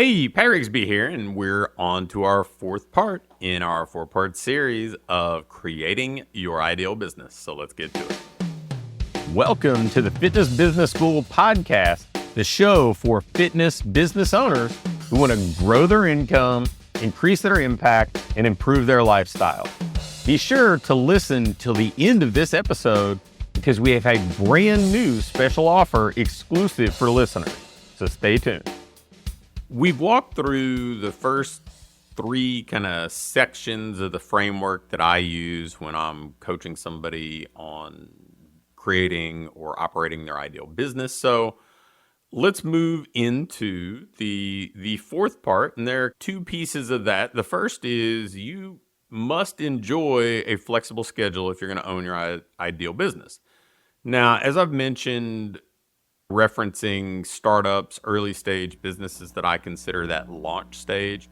Hey, Pat Rigsby here, and we're on to our fourth part in our four-part series of creating your ideal business. So let's get to it. Welcome to the Fitness Business School podcast, the show for fitness business owners who want to grow their income, increase their impact, and improve their lifestyle. Be sure to listen till the end of this episode because we have a brand new special offer exclusive for listeners. So stay tuned. We've walked through the first three kind of sections of the framework that I use when I'm coaching somebody on creating or operating their ideal business. So let's move into the fourth part, and there are two pieces of that. The first is you must enjoy a flexible schedule if you're going to own your ideal business. Now, as I've mentioned, referencing startups, early stage businesses that I consider that launch stage,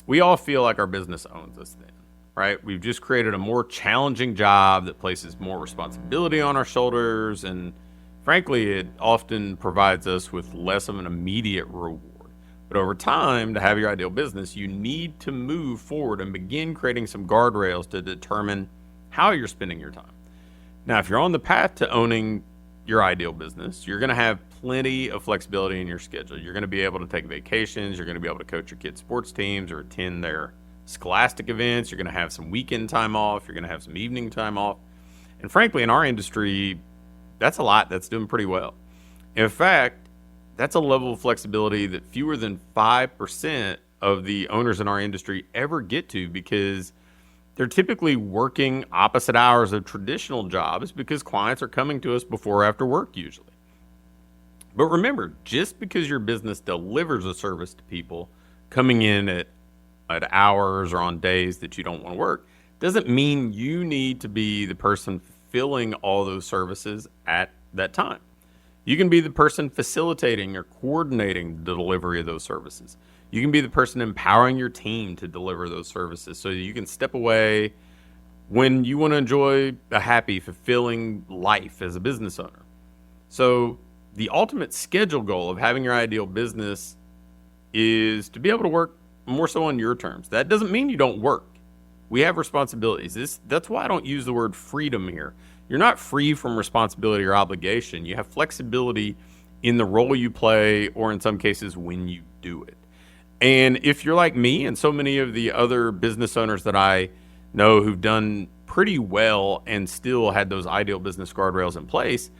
we all feel like our business owns us then, right? We've just created a more challenging job that places more responsibility on our shoulders, and frankly, it often provides us with less of an immediate reward. But over time, to have your ideal business, you need to move forward and begin creating some guardrails to determine how you're spending your time. Now, if you're on the path to owning your ideal business, you're going to have plenty of flexibility in your schedule. You're going to be able to take vacations. You're going to be able to coach your kids' sports teams or attend their scholastic events. You're going to have some weekend time off. You're going to have some evening time off. And frankly, in our industry, that's a lot that's doing pretty well. In fact, that's a level of flexibility that fewer than 5% of the owners in our industry ever get to because they're typically working opposite hours of traditional jobs because clients are coming to us before or after work usually. But remember, just because your business delivers a service to people coming in at hours or on days that you don't want to work, doesn't mean you need to be the person fulfilling all those services at that time. You can be the person facilitating or coordinating the delivery of those services. You can be the person empowering your team to deliver those services so you can step away when you want to enjoy a happy, fulfilling life as a business owner. So the ultimate schedule goal of having your ideal business is to be able to work more so on your terms. That doesn't mean you don't work. We have responsibilities. That's why I don't use the word freedom here. You're not free from responsibility or obligation. You have flexibility in the role you play or in some cases when you do it. And if you're like me and so many of the other business owners that I know who've done pretty well and still had those ideal business guardrails in place,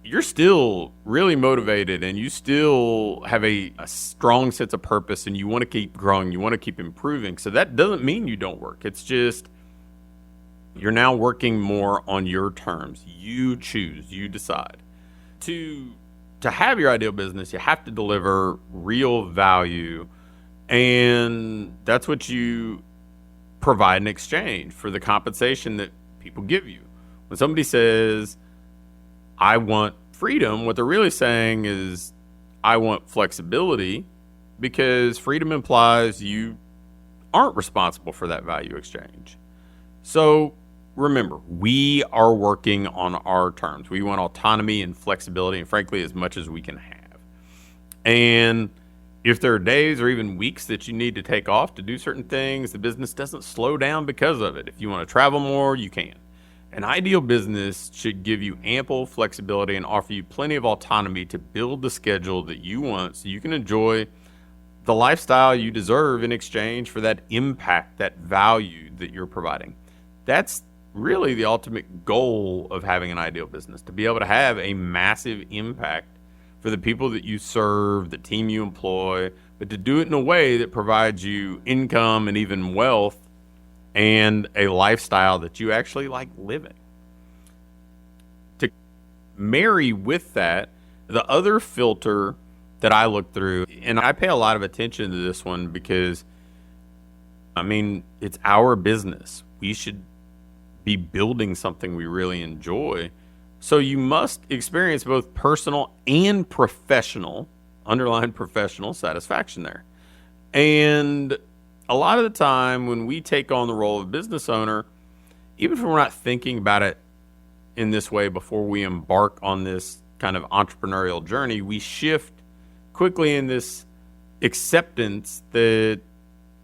you're still really motivated and you still have a strong sense of purpose and you want to keep growing, you want to keep improving. So that doesn't mean you don't work. It's just you're now working more on your terms. You choose, you decide. To have your ideal business, you have to deliver real value, and that's what you provide in exchange for the compensation that people give you. When somebody says, I want freedom, what they're really saying is, I want flexibility, because freedom implies you aren't responsible for that value exchange. So remember, we are working on our terms. We want autonomy and flexibility, and frankly, as much as we can have. And if there are days or even weeks that you need to take off to do certain things, the business doesn't slow down because of it. If you want to travel more, you can. An ideal business should give you ample flexibility and offer you plenty of autonomy to build the schedule that you want so you can enjoy the lifestyle you deserve in exchange for that impact, that value that you're providing. That's really the ultimate goal of having an ideal business, to be able to have a massive impact for the people that you serve, the team you employ, but to do it in a way that provides you income and even wealth and a lifestyle that you actually like living. To marry with that, the other filter that I look through, and I pay a lot of attention to this one because, it's our business. We should be building something we really enjoy. So you must experience both personal and professional, underline professional satisfaction there. And a lot of the time when we take on the role of business owner, even if we're not thinking about it in this way before we embark on this kind of entrepreneurial journey, we shift quickly in this acceptance that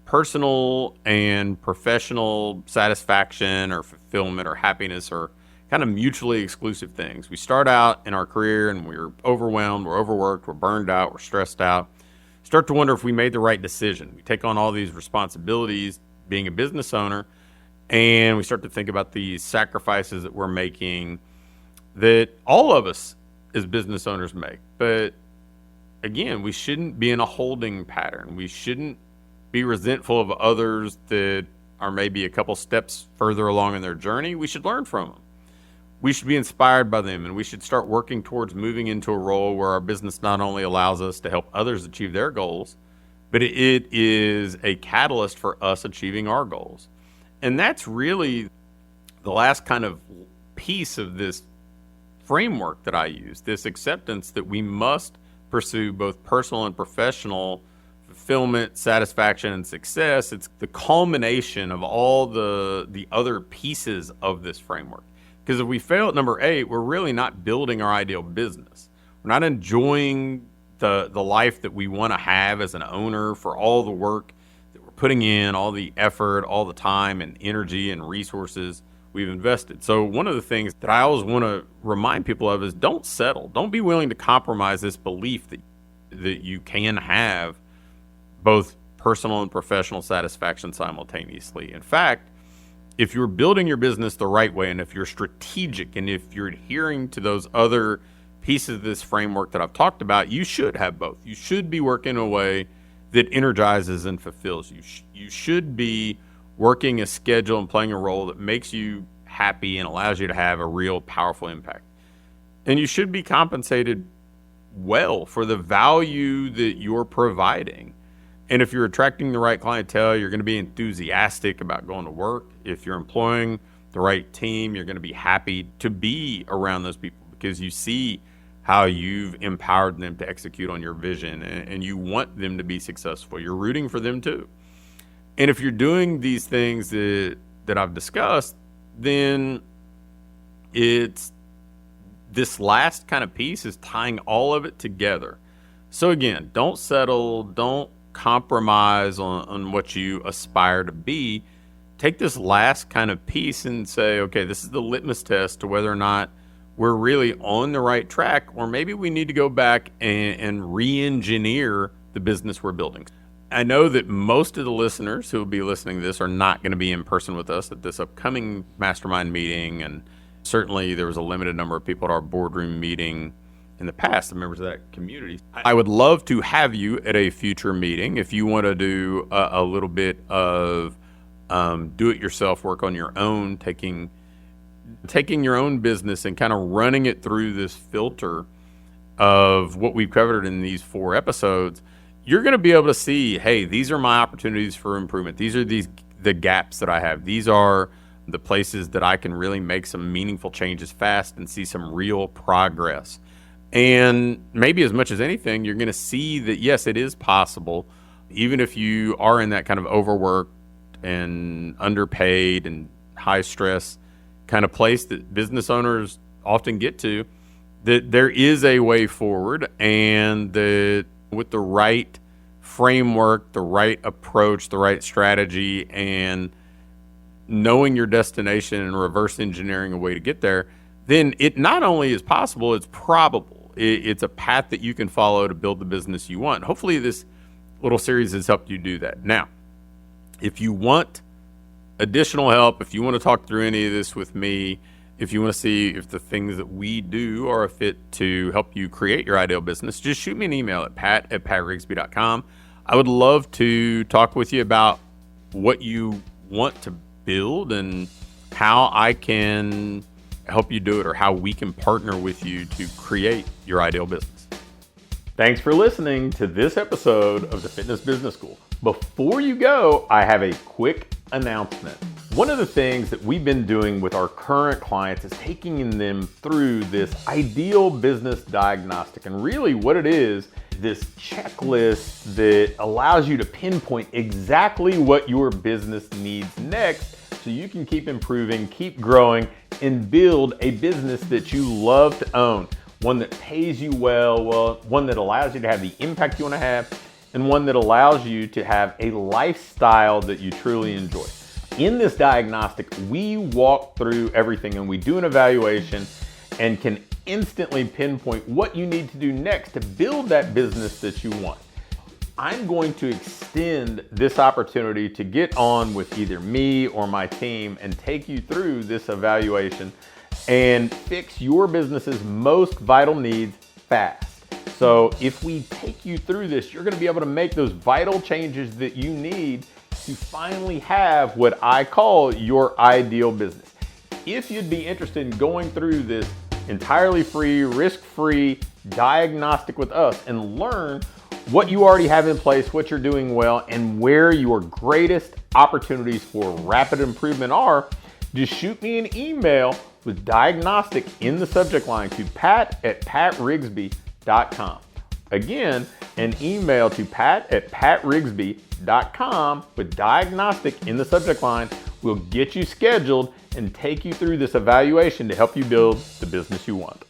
personal and professional satisfaction or fulfillment or happiness are kind of mutually exclusive things. We start out in our career and we're overwhelmed, we're overworked, we're burned out, we're stressed out. Start to wonder if we made the right decision. We take on all these responsibilities being a business owner, and we start to think about these sacrifices that we're making that all of us as business owners make. But again, we shouldn't be in a holding pattern. We shouldn't be resentful of others that are maybe a couple steps further along in their journey. We should learn from them. We should be inspired by them, and we should start working towards moving into a role where our business not only allows us to help others achieve their goals, but it is a catalyst for us achieving our goals. And that's really the last kind of piece of this framework that I use, this acceptance that we must pursue both personal and professional fulfillment, satisfaction, and success. It's the culmination of all the other pieces of this framework. Because if we fail at number 8, we're really not building our ideal business. We're not enjoying the life that we want to have as an owner for all the work that we're putting in, all the effort, all the time and energy and resources we've invested. So one of the things that I always want to remind people of is don't settle. Don't be willing to compromise this belief that you can have both personal and professional satisfaction simultaneously. In fact, if you're building your business the right way, and if you're strategic, and if you're adhering to those other pieces of this framework that I've talked about, you should have both. You should be working in a way that energizes and fulfills you. You should be working a schedule and playing a role that makes you happy and allows you to have a real powerful impact. And you should be compensated well for the value that you're providing. And if you're attracting the right clientele, you're going to be enthusiastic about going to work. If you're employing the right team, you're going to be happy to be around those people because you see how you've empowered them to execute on your vision and you want them to be successful. You're rooting for them too. And if you're doing these things that I've discussed, then it's this last kind of piece is tying all of it together. So again, don't settle, don't compromise on what you aspire to be. Take this last kind of piece and say, okay, this is the litmus test to whether or not we're really on the right track, or maybe we need to go back and re-engineer the business we're building. I know that most of the listeners who will be listening to this are not going to be in person with us at this upcoming mastermind meeting, and certainly there was a limited number of people at our boardroom meeting in the past, the members of that community. I would love to have you at a future meeting if you want to do a little bit of do-it-yourself work on your own, taking your own business and kind of running it through this filter of what we've covered in these 4 episodes. You're going to be able to see, hey, these are my opportunities for improvement. These are the gaps that I have. These are the places that I can really make some meaningful changes fast and see some real progress. And maybe as much as anything, you're going to see that, yes, it is possible, even if you are in that kind of overworked and underpaid and high stress kind of place that business owners often get to, that there is a way forward, and that with the right framework, the right approach, the right strategy, and knowing your destination and reverse engineering a way to get there, then it not only is possible, it's probable. It's a path that you can follow to build the business you want. Hopefully this little series has helped you do that. Now, if you want additional help, if you want to talk through any of this with me, if you want to see if the things that we do are a fit to help you create your ideal business, just shoot me an email at pat@patrigsby.com. I would love to talk with you about what you want to build and how I can help you do it, or how we can partner with you to create your ideal business. Thanks for listening to this episode of the Fitness Business School. Before you go, I have a quick announcement. One of the things that we've been doing with our current clients is taking them through this ideal business diagnostic. And really what it is, this checklist that allows you to pinpoint exactly what your business needs next so you can keep improving, keep growing, and build a business that you love to own. One that pays you well, one that allows you to have the impact you want to have, and one that allows you to have a lifestyle that you truly enjoy. In this diagnostic, we walk through everything and we do an evaluation and can instantly pinpoint what you need to do next to build that business that you want. I'm going to extend this opportunity to get on with either me or my team and take you through this evaluation and fix your business's most vital needs fast. So if we take you through this, you're going to be able to make those vital changes that you need to finally have what I call your ideal business. If you'd be interested in going through this entirely free, risk-free diagnostic with us and learn what you already have in place, what you're doing well, and where your greatest opportunities for rapid improvement are, just shoot me an email with diagnostic in the subject line to pat@patrigsby.com. Again, an email to pat@patrigsby.com with diagnostic in the subject line will get you scheduled and take you through this evaluation to help you build the business you want.